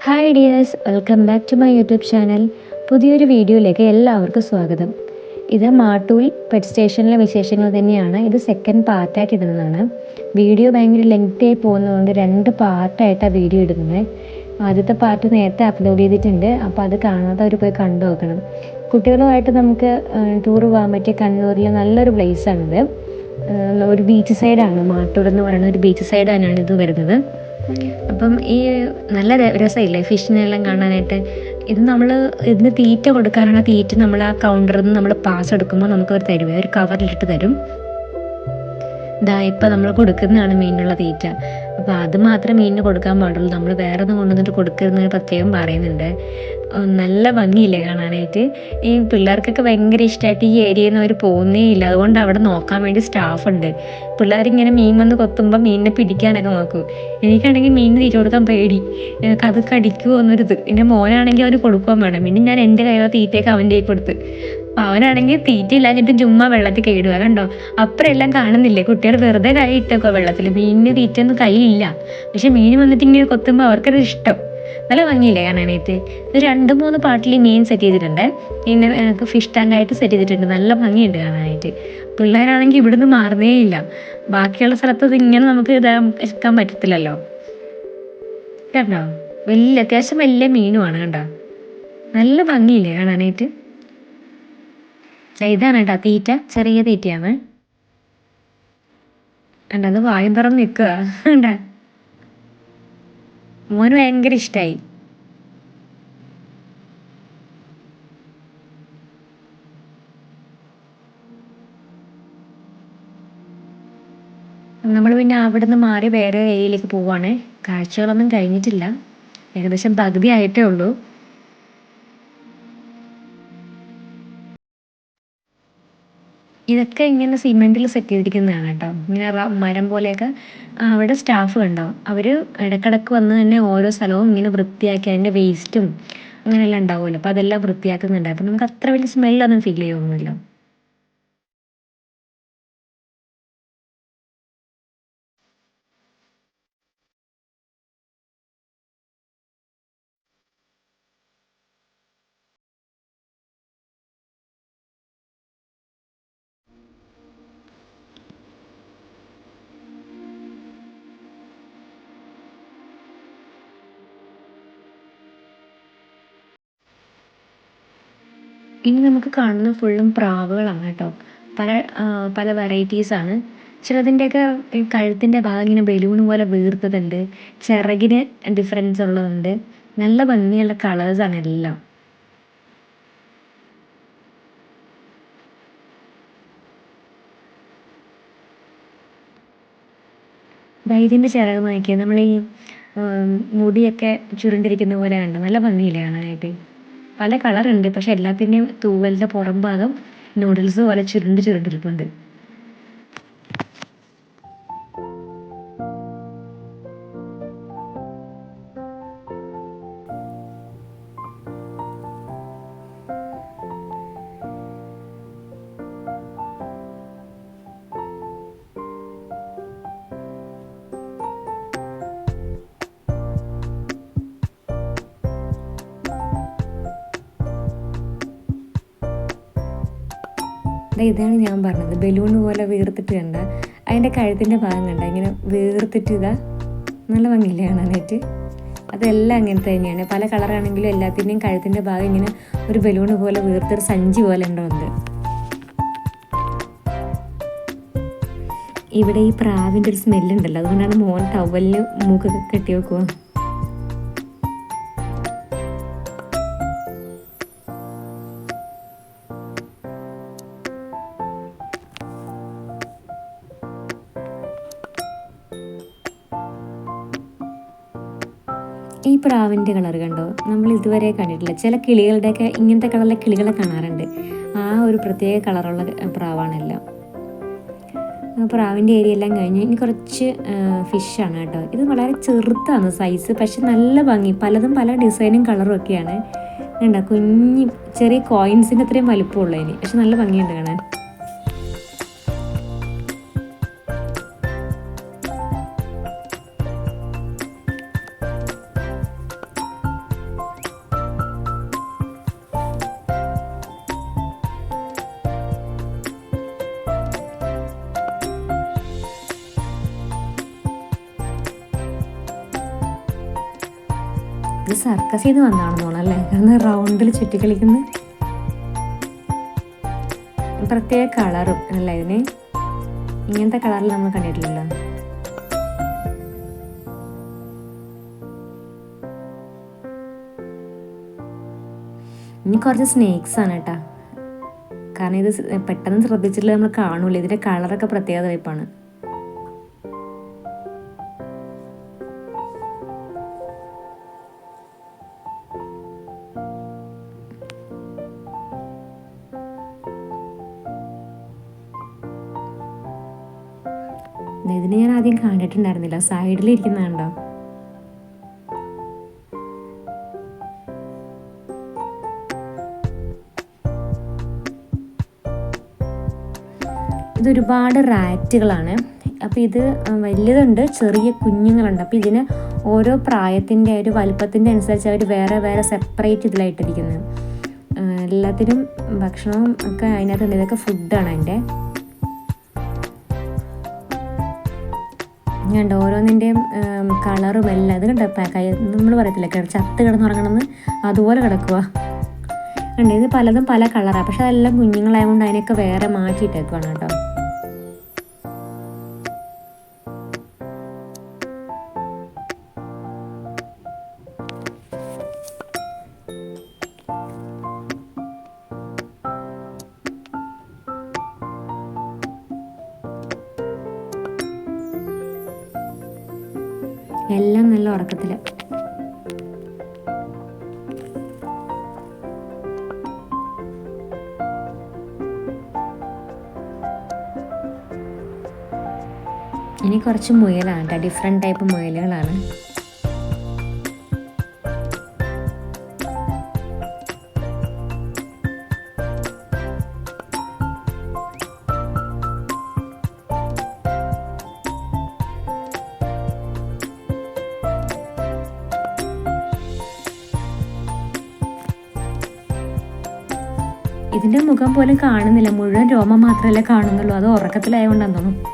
Hi dears, welcome back to my YouTube channel. പുതിയൊരു വീഡിയോയിലേക്ക് എല്ലാവർക്കും സ്വാഗതം. ഇത് മാട്ടൂൽ പെറ്റ് സ്റ്റേഷനിലെ വിശേഷങ്ങൾ തന്നെയാണ്. ഇത് സെക്കൻഡ് പാർട്ടായിട്ട് ഇടുന്നതാണ്. വീഡിയോ ഭയങ്കര ലെങ്തി ആയി പോകുന്നതുകൊണ്ട് 2 പാർട്ടായിട്ടാണ് വീഡിയോ ഇടുന്നത്. ആദ്യത്തെ പാർട്ട് നേരത്തെ അപ്ലോഡ് ചെയ്തിട്ടുണ്ട്, അപ്പോൾ അത് കാണാത്തവർ പോയി കണ്ടു നോക്കണം. കുട്ടികളുമായിട്ട് നമുക്ക് ടൂർ പോകാൻ പറ്റിയ കണ്ണൂരിലെ നല്ലൊരു പ്ലേസാണിത്. ഒരു ബീച്ച് സൈഡാണ്, മാട്ടൂർ എന്ന് പറയുന്ന ഒരു ബീച്ച് സൈഡാണ് ഇത് വരുന്നത്. അപ്പം ഈ നല്ല രസമില്ലേ ഫിഷിനെല്ലാം കാണാനായിട്ട്. ഇത് നമ്മൾ ഇതിന് തീറ്റ കൊടുക്കാനുള്ള തീറ്റ നമ്മൾ ആ കൗണ്ടറിൽ നിന്ന് നമ്മൾ പാസ് എടുക്കുമ്പോൾ നമുക്കവർ തരുവേ, ഒരു കവറിലിട്ട് തരും. ഇപ്പം നമ്മൾ കൊടുക്കുന്നതാണ് മീനിനുള്ള തീറ്റ. അപ്പോൾ അത് മാത്രമേ മീനിന് കൊടുക്കാൻ പാടുള്ളൂ, നമ്മൾ വേറെ ഒന്നും കൊണ്ടുവന്നിട്ട് കൊടുക്കരുതെന്ന് പ്രത്യേകം പറയുന്നുണ്ട്. നല്ല ഭംഗിയില്ലേ കാണാനായിട്ട്. ഈ പിള്ളേർക്കൊക്കെ ഭയങ്കര ഇഷ്ടമായിട്ട് ഈ ഏരിയയിൽ നിന്ന് അവർ പോകുന്നേ ഇല്ല. അതുകൊണ്ട് അവിടെ നോക്കാൻ വേണ്ടി സ്റ്റാഫുണ്ട്. പിള്ളേരിങ്ങനെ മീൻ വന്ന് കൊത്തുമ്പോൾ മീനിനെ പിടിക്കാനൊക്കെ നോക്കും. എനിക്കാണെങ്കിൽ മീനിന് തീറ്റ കൊടുക്കാൻ പേടി, അത് കടിക്കുമോ എന്നൊരിത്. പിന്നെ മോനാണെങ്കിൽ അവന് കൊടുക്കാൻ വേണം. പിന്നെ ഞാൻ എൻ്റെ കയ്യിലുള്ള തീറ്റയൊക്കെ അവൻ്റെ കയ്യിൽ കൊടുത്ത്. അവനാണെങ്കിൽ തീറ്റ ഇല്ലാഞ്ഞിട്ട് ചുമ്മാ വെള്ളത്തിൽ കേടുക. കണ്ടോ, അപ്പുറം എല്ലാം കാണുന്നില്ലേ, കുട്ടികൾ വെറുതെ കൈ ഇട്ടേക്കോ വെള്ളത്തിൽ. മീനിന് തീറ്റയൊന്നും കയ്യിലില്ല, പക്ഷെ മീൻ വന്നിട്ട് ഇങ്ങനെ കൊത്തുമ്പോൾ അവർക്കത് ഇഷ്ടം. നല്ല ഭംഗിയില്ലേ കാണാനായിട്ട്. ഇത് 2-3 പാർട്ടിൽ മീൻ സെറ്റ് ചെയ്തിട്ടുണ്ട്. പിന്നെ ഫിഷ് ടാങ്കായിട്ട് സെറ്റ് ചെയ്തിട്ടുണ്ട്. നല്ല ഭംഗിയുണ്ട് കാണാനായിട്ട്. പിള്ളേരാണെങ്കിൽ ഇവിടുന്ന് മാറുന്നേ ഇല്ല. ബാക്കിയുള്ള സ്ഥലത്ത് ഇങ്ങനെ നമുക്ക് ഇതാക്കാൻ പറ്റത്തില്ലല്ലോ. കണ്ടോ, അത്യാവശ്യം വലിയ മീനുമാണ്. കണ്ടോ, നല്ല ഭംഗിയില്ലേ കാണാനായിട്ട്. ഇതാണ് കേട്ടോ തീറ്റ, ചെറിയ തീറ്റയാണ്. കണ്ടോ, അത് വായും തുറന്ന് നിൽക്കുക. കണ്ട, മോന് ഭയങ്കര ഇഷ്ടമായി. നമ്മൾ പിന്നെ അവിടെ നിന്ന് മാറി വേറെ ഏരിയയിലേക്ക് പോവാണ്. കാഴ്ചകളൊന്നും കഴിഞ്ഞിട്ടില്ല, ഏകദേശം പകുതി ആയിട്ടേ ഉള്ളൂ. ഇതൊക്കെ ഇങ്ങനെ സിമെൻറ്റിൽ സെറ്റ് ചെയ്തിരിക്കുന്നതാണ് കേട്ടോ. ഇങ്ങനെ മരം പോലെയൊക്കെ. അവിടെ സ്റ്റാഫ് ഉണ്ടാവും, അവർ ഇടയ്ക്കിടയ്ക്ക് വന്ന് തന്നെ ഓരോ സ്ഥലവും ഇങ്ങനെ വൃത്തിയാക്കി അതിൻ്റെ വേസ്റ്റും അങ്ങനെയെല്ലാം ഉണ്ടാവുമല്ലോ, അപ്പോൾ അതെല്ലാം വൃത്തിയാക്കുന്നുണ്ട്. അപ്പോൾ നമുക്ക് അത്ര വലിയ സ്മെല്ലൊന്നും ഫീൽ ചെയ്യുമൊന്നുമില്ല. ഇനി നമുക്ക് കാണുന്ന ഫുള്ളും പ്രാവുകളാണ് കേട്ടോ. പല പല വെറൈറ്റീസാണ്. ചിലതിൻ്റെയൊക്കെ ഈ കഴുത്തിൻ്റെ ഭാഗം ഇങ്ങനെ ബലൂൺ പോലെ വീർത്തതുണ്ട്, ചിറകിന് ഡിഫറൻസ് ഉള്ളതുണ്ട്. നല്ല ഭംഗിയുള്ള കളേഴ്സാണ് എല്ലാം. ഇതിൻ്റെ ചിറക് നോക്കിയാൽ നമ്മൾ ഈ മുടിയൊക്കെ ചുരുണ്ടിരിക്കുന്ന പോലെ കണ്ടോ, നല്ല ഭംഗിയില്ലേ കാണാനായിട്ട്. പല കളറുണ്ട്, പക്ഷെ എല്ലാത്തിൻ്റെയും തൂവലിൻ്റെ പുറം ഭാഗം നൂഡിൽസ് പോലെ ചുരുണ്ടിരിപ്പുണ്ട്. ഇതാണ് ഞാൻ പറഞ്ഞത്, ബലൂൺ പോലെ വീർത്തിട്ട് കണ്ട. അതിൻ്റെ കഴുത്തിൻ്റെ ഭാഗം കണ്ട ഇങ്ങനെ വീർത്തിട്ട് ഇതാ, നല്ല ഭംഗിയില്ലേ കാണാനായിട്ട്. അതെല്ലാം അങ്ങനത്തെ തന്നെയാണ്. പല കളറാണെങ്കിലും എല്ലാത്തിൻ്റെയും കഴുത്തിൻ്റെ ഭാഗം ഇങ്ങനെ ഒരു ബലൂൺ പോലെ വീർത്തൊരു സഞ്ചി പോലെ ഉണ്ടോണ്ട്. ഇവിടെ ഈ പ്രാവിൻ്റെ ഒരു സ്മെല്ലുണ്ടല്ലോ, അതുകൊണ്ടാണ് മോൻ ടവലിന് മൂക്കൊക്കെ കെട്ടി വെക്കുക. ഈ പ്രാവിൻ്റെ കളർ കണ്ടോ, നമ്മൾ ഇതുവരെ കണ്ടിട്ടില്ല. ചില കിളികളുടെയൊക്കെ ഇങ്ങനത്തെ കളറിലെ കിളികളെ കാണാറുണ്ട്. ആ ഒരു പ്രത്യേക കളറുള്ള പ്രാവാണെല്ലാം. പ്രാവിൻ്റെ ഏരിയ എല്ലാം കഴിഞ്ഞ് ഇനി കുറച്ച് ഫിഷാണ് കേട്ടോ. ഇത് വളരെ ചെറുതാണ് സൈസ്, പക്ഷെ നല്ല ഭംഗി. പലതും പല ഡിസൈനും കളറും ഒക്കെയാണ്. കണ്ടോ, കുഞ്ഞി ചെറിയ കോയിൻസിൻ്റെ അത്രയും വലിപ്പമുള്ളതിന്, പക്ഷെ നല്ല ഭംഗിയുണ്ട് കാണാൻ. ഇത് സർക്കസ് ചെയ്ത് വന്നതാണെന്ന് തോന്നല്ലേ, കാരണം റൗണ്ടിൽ ചുറ്റിക്കളിക്കുന്ന പ്രത്യേക കളറും അല്ല ഇതിന്. ഇങ്ങനത്തെ കളറിൽ നമ്മൾ കണ്ടിട്ടില്ലല്ലോ. ഇനി കുറച്ച് സ്നേക്സ് ആണ് കേട്ടോ, കാരണം ഇത് പെട്ടെന്ന് ശ്രദ്ധിച്ചിട്ടില്ല നമ്മൾ കാണൂല. ഇതിൻ്റെ കളറൊക്കെ പ്രത്യേക ടൈപ്പാണ്. ഇതിന് ഞാൻ ആദ്യം കണ്ടിട്ടുണ്ടായിരുന്നില്ല, സൈഡിലിരിക്കുന്നതുണ്ടോ. ഇതൊരുപാട് റാറ്റുകളാണ്. അപ്പോൾ ഇത് വലിയതുണ്ട്, ചെറിയ കുഞ്ഞുങ്ങളുണ്ട്. അപ്പോൾ ഇതിന് ഓരോ പ്രായത്തിൻ്റെ ഒരു വലുപ്പത്തിൻ്റെ അനുസരിച്ച് അവർ വേറെ വേറെ സെപ്പറേറ്റ് ഇതിലായിട്ടിരിക്കുന്നത്. എല്ലാത്തിനും ഭക്ഷണവും ഒക്കെ അതിനകത്തുണ്ട്. ഇതൊക്കെ ഫുഡാണ് അതിൻ്റെ. ഞാൻ ഓരോന്നിൻ്റെയും കളറും എല്ലാം ഇത് കണ്ട നമ്മൾ പറയത്തില്ല ചത്ത് കിടന്നുറങ്ങണമെന്ന്, അതുപോലെ കിടക്കുക ഉണ്ട്. ഇത് പലതും പല കളറാണ്, പക്ഷെ അതെല്ലാം കുഞ്ഞുങ്ങളായതുകൊണ്ട് അതിനൊക്കെ വേറെ മാറ്റിയിട്ടേക്കുവാണ് കേട്ടോ. എല്ലാം നല്ല ഉറക്കത്തിൽ. ഇനി കുറച്ച് മുയലാണ് കേട്ടോ, ഡിഫറെൻറ്റ് ടൈപ്പ് മുയലുകളാണ്. ഇതിൻ്റെ മുഖം പോലും കാണുന്നില്ല, മുഴുവൻ രോമം മാത്രമല്ലേ കാണുന്നുള്ളൂ. അത് ഉറക്കത്തിലായതുകൊണ്ടാന്ന് തോന്നുന്നു.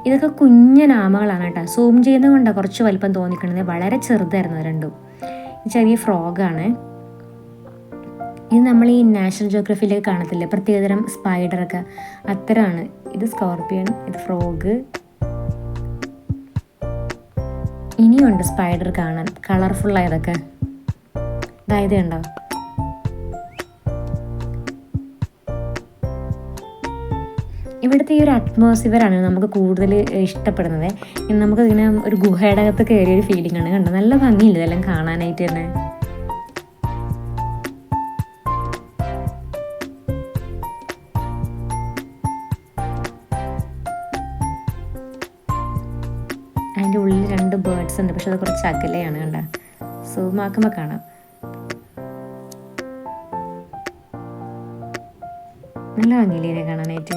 ഇതൊക്കെ കുഞ്ഞനാമകളാണ് കേട്ടോ. സൂം ചെയ്യുന്നത് കൊണ്ടാണ് കുറച്ച് വലിപ്പം തോന്നിക്കുന്നത്. വളരെ ചെറുതായിരുന്നു രണ്ടും. ചെറിയ ഫ്രോഗാണ് ഇത്. നമ്മൾ ഈ നാഷണൽ ജിയോഗ്രഫിയിലേക്ക് കാണത്തില്ലേ പ്രത്യേകതരം സ്പൈഡറൊക്കെ, അത്തരമാണ്. ഇത് സ്കോർപ്പിയൻ, ഇത് ഫ്രോഗ്. ഇനിയുണ്ട് സ്പൈഡർ കാണാൻ കളർഫുള്ളായതൊക്കെ. അതായത് ഉണ്ടോ, ഇവിടുത്തെ ഈ ഒരു അറ്റ്മോസ്ഫിയറാണ് നമുക്ക് കൂടുതൽ ഇഷ്ടപ്പെടുന്നത്. നമുക്ക് ഇങ്ങനെ ഒരു ഗുഹയുടെ അകത്ത് കയറിയ ഒരു ഫീലിംഗ് ആണ്. കണ്ടോ, നല്ല ഭംഗിയില്ല ഇതെല്ലാം കാണാനായിട്ട് തന്നെ. അതിൻ്റെ ഉള്ളിൽ 2 ബേർഡ്സ് ഉണ്ട്, പക്ഷെ അത് കുറച്ച് അകലെയാണ്. കണ്ട, സൂമാക്കുമ്പോൾ കാണാം. നല്ല ഭംഗിയില്ലേ ഇതിനെ കാണാനായിട്ട്.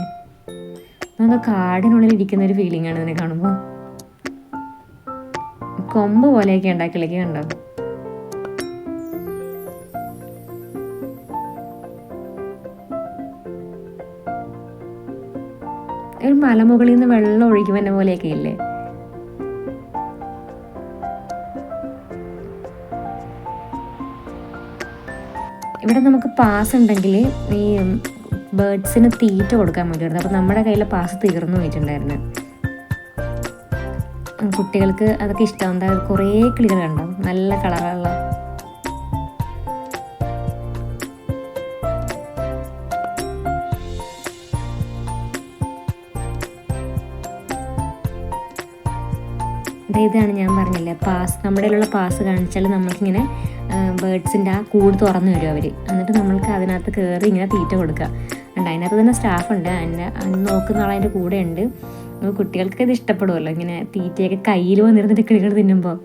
നമുക്ക് കാടിനുള്ളിൽ ഇരിക്കുന്ന ഒരു ഫീലിംഗ് ആണ് ഇതിനെ കാണുമ്പോൾ. കൊമ്പ് പോലെയൊക്കെ ഉണ്ടാക്കിലേക്ക് കണ്ടോ. ഒരു മലമുകളിൽ നിന്ന് വെള്ളം ഒഴിക്കുമെന്ന പോലെയൊക്കെ ഇല്ലേ. ഇവിടെ നമുക്ക് പാസ് ഉണ്ടെങ്കിൽ ഈ ബേർഡ്സിന് തീറ്റ കൊടുക്കാൻ വേണ്ടിയിരുന്നു. അപ്പോൾ നമ്മുടെ കയ്യിൽ പാസ് തീർന്നു പോയിട്ടുണ്ടായിരുന്നു. കുട്ടികൾക്ക് അതൊക്കെ ഇഷ്ടം. എന്താ, കുറേ കിളികൾ കണ്ടോ, നല്ല കളറുള്ള. ഇതാണ് ഞാൻ പറഞ്ഞില്ലേ പാസ്. നമ്മുടെ കയ്യിലുള്ള പാസ് കാണിച്ചാൽ നമ്മൾക്കിങ്ങനെ ബേർഡ്സിൻ്റെ ആ കൂട് തുറന്നു വരും അവർ. എന്നിട്ട് നമ്മൾക്ക് അതിനകത്ത് കയറി ഇങ്ങനെ തീറ്റ കൊടുക്കുക. ഉണ്ട്, അതിനകത്ത് തന്നെ സ്റ്റാഫുണ്ട്, നോക്കുന്ന ആളതിൻ്റെ കൂടെ ഉണ്ട്. കുട്ടികൾക്ക് ഇത് ഇഷ്ടപ്പെടുമല്ലോ, ഇങ്ങനെ തീറ്റയൊക്കെ കയ്യിൽ വന്നിരുന്നിട്ട് കിളികൾ തിന്നുമ്പോൾ.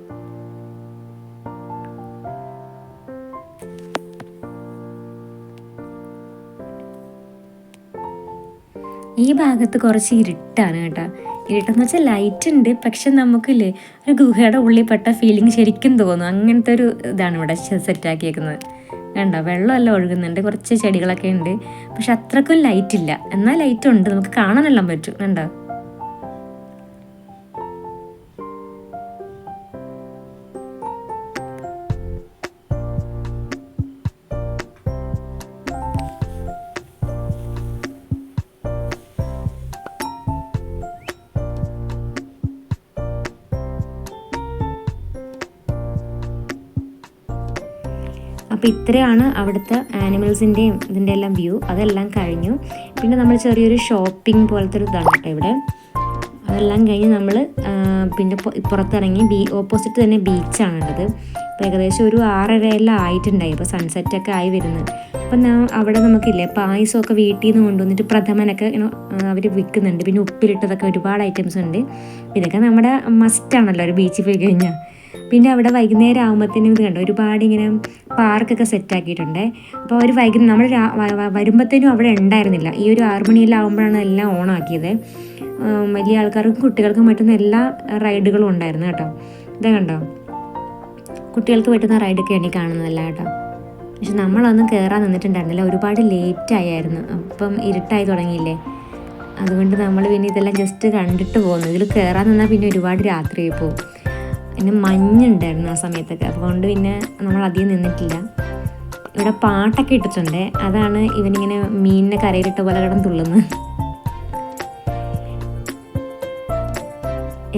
ഈ ഭാഗത്ത് കുറച്ച് ഇരുട്ടാണ് കേട്ടോ. ഇരുട്ടെന്ന് വെച്ചാൽ ലൈറ്റ് ഉണ്ട്, പക്ഷെ നമുക്കില്ലേ ഒരു ഗുഹയുടെ ഉള്ളിൽ പെട്ട ഫീലിംഗ് ശരിക്കും തോന്നും. അങ്ങനത്തെ ഒരു ഇതാണ് ഇവിടെ സെറ്റാക്കിയേക്കുന്നത്. കണ്ടോ, വെള്ളമെല്ലാം ഒഴുകുന്നുണ്ട്, കുറച്ച് ചെടികളൊക്കെ ഉണ്ട്, പക്ഷെ അത്രക്കും ലൈറ്റ് ഇല്ല. എന്നാൽ ലൈറ്റ് ഉണ്ട്, നമുക്ക് കാണാനെല്ലാം പറ്റും. കണ്ടോ, അപ്പോൾ ഇത്രയാണ് അവിടുത്തെ ആനിമൽസിൻ്റെയും ഇതിൻ്റെ എല്ലാം വ്യൂ. അതെല്ലാം കഴിഞ്ഞു. പിന്നെ നമ്മൾ ചെറിയൊരു ഷോപ്പിംഗ് പോലത്തെ ഒരു ഇതാണ് കേട്ടോ ഇവിടെ. അതെല്ലാം കഴിഞ്ഞ് നമ്മൾ പിന്നെ പുറത്തിറങ്ങി ഓപ്പോസിറ്റ് തന്നെ ബീച്ചാണുള്ളത്. അപ്പോൾ ഏകദേശം ഒരു 6:30 ആയിട്ടുണ്ടായി. അപ്പോൾ സൺസെറ്റൊക്കെ ആയി വരുന്നത്. അപ്പം അവിടെ നമുക്കില്ലേ പായസമൊക്കെ വീട്ടിൽ നിന്ന് കൊണ്ടുവന്നിട്ട് പ്രഥമനൊക്കെ അവർ വിൽക്കുന്നുണ്ട്. പിന്നെ ഉപ്പിലിട്ടതൊക്കെ ഒരുപാട് ഐറ്റംസ് ഉണ്ട്. ഇതൊക്കെ നമ്മുടെ മസ്റ്റാണല്ലോ ഒരു ബീച്ചിൽ പോയി കഴിഞ്ഞാൽ. പിന്നെ അവിടെ വൈകുന്നേരം ആകുമ്പോഴത്തേനും ഇത് കണ്ടോ, ഒരുപാട് ഇങ്ങനെ പാർക്കൊക്കെ സെറ്റാക്കിയിട്ടുണ്ട്. അപ്പോൾ അവർ നമ്മൾ വരുമ്പോഴത്തേനും അവിടെ ഉണ്ടായിരുന്നില്ല. ഈ ഒരു 6 മണിയെല്ലാം ആകുമ്പോഴാണ് എല്ലാം ഓണാക്കിയത്. വലിയ ആൾക്കാർക്കും കുട്ടികൾക്കും പറ്റുന്ന എല്ലാ റൈഡുകളും ഉണ്ടായിരുന്നു കേട്ടോ. ഇത് കണ്ടോ, കുട്ടികൾക്ക് പറ്റുന്ന റൈഡൊക്കെയാണ് ഈ കാണുന്നതല്ല കേട്ടോ. പക്ഷെ നമ്മളൊന്നും കയറാൻ നിന്നിട്ടുണ്ടായിരുന്നില്ല, ഒരുപാട് ലേറ്റ് ആയിരുന്നു. അപ്പം ഇരുട്ടായി തുടങ്ങിയില്ലേ, അതുകൊണ്ട് നമ്മൾ പിന്നെ ഇതെല്ലാം ജസ്റ്റ് കണ്ടിട്ട് പോകുന്നു. ഇതിൽ കയറാൻ നിന്നാൽ പിന്നെ ഒരുപാട് രാത്രിയായി പോകും. പിന്നെ മഞ്ഞുണ്ടായിരുന്നു ആ സമയത്തൊക്കെ, അതുകൊണ്ട് പിന്നെ നമ്മൾ അധികം നിന്നിട്ടില്ല. ഇവിടെ പാട്ടൊക്കെ ഇട്ടിട്ടുണ്ട്. അതാണ് ഇവനിങ്ങനെ മീനിനെ കരയിലിട്ട പോലെ കിടന്ന് തുള്ളുന്നത്.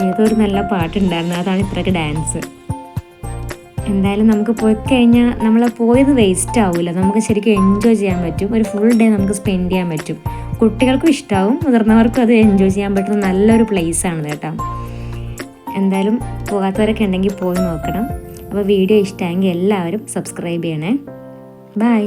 ഏതോ ഒരു നല്ല പാട്ടുണ്ടായിരുന്നു, അതാണ് ഇത്രയൊക്കെ ഡാൻസ്. എന്തായാലും നമുക്ക് പോയി കഴിഞ്ഞാൽ നമ്മൾ പോയത് വേസ്റ്റ് ആവില്ല. നമുക്ക് ശരിക്കും എൻജോയ് ചെയ്യാൻ പറ്റും. ഒരു ഫുൾ ഡേ നമുക്ക് സ്പെൻഡ് ചെയ്യാൻ പറ്റും. കുട്ടികൾക്കും ഇഷ്ടമാവും, മുതിർന്നവർക്കും അത് എൻജോയ് ചെയ്യാൻ പറ്റുന്ന നല്ലൊരു പ്ലേസാണ് കേട്ടോ. എന്തായാലും പോകാത്തവരൊക്കെ ഉണ്ടെങ്കിൽ പോയി നോക്കണം. അപ്പോൾ വീഡിയോ ഇഷ്ടമായെങ്കിൽ എല്ലാവരും സബ്സ്ക്രൈബ് ചെയ്യണേ. ബൈ.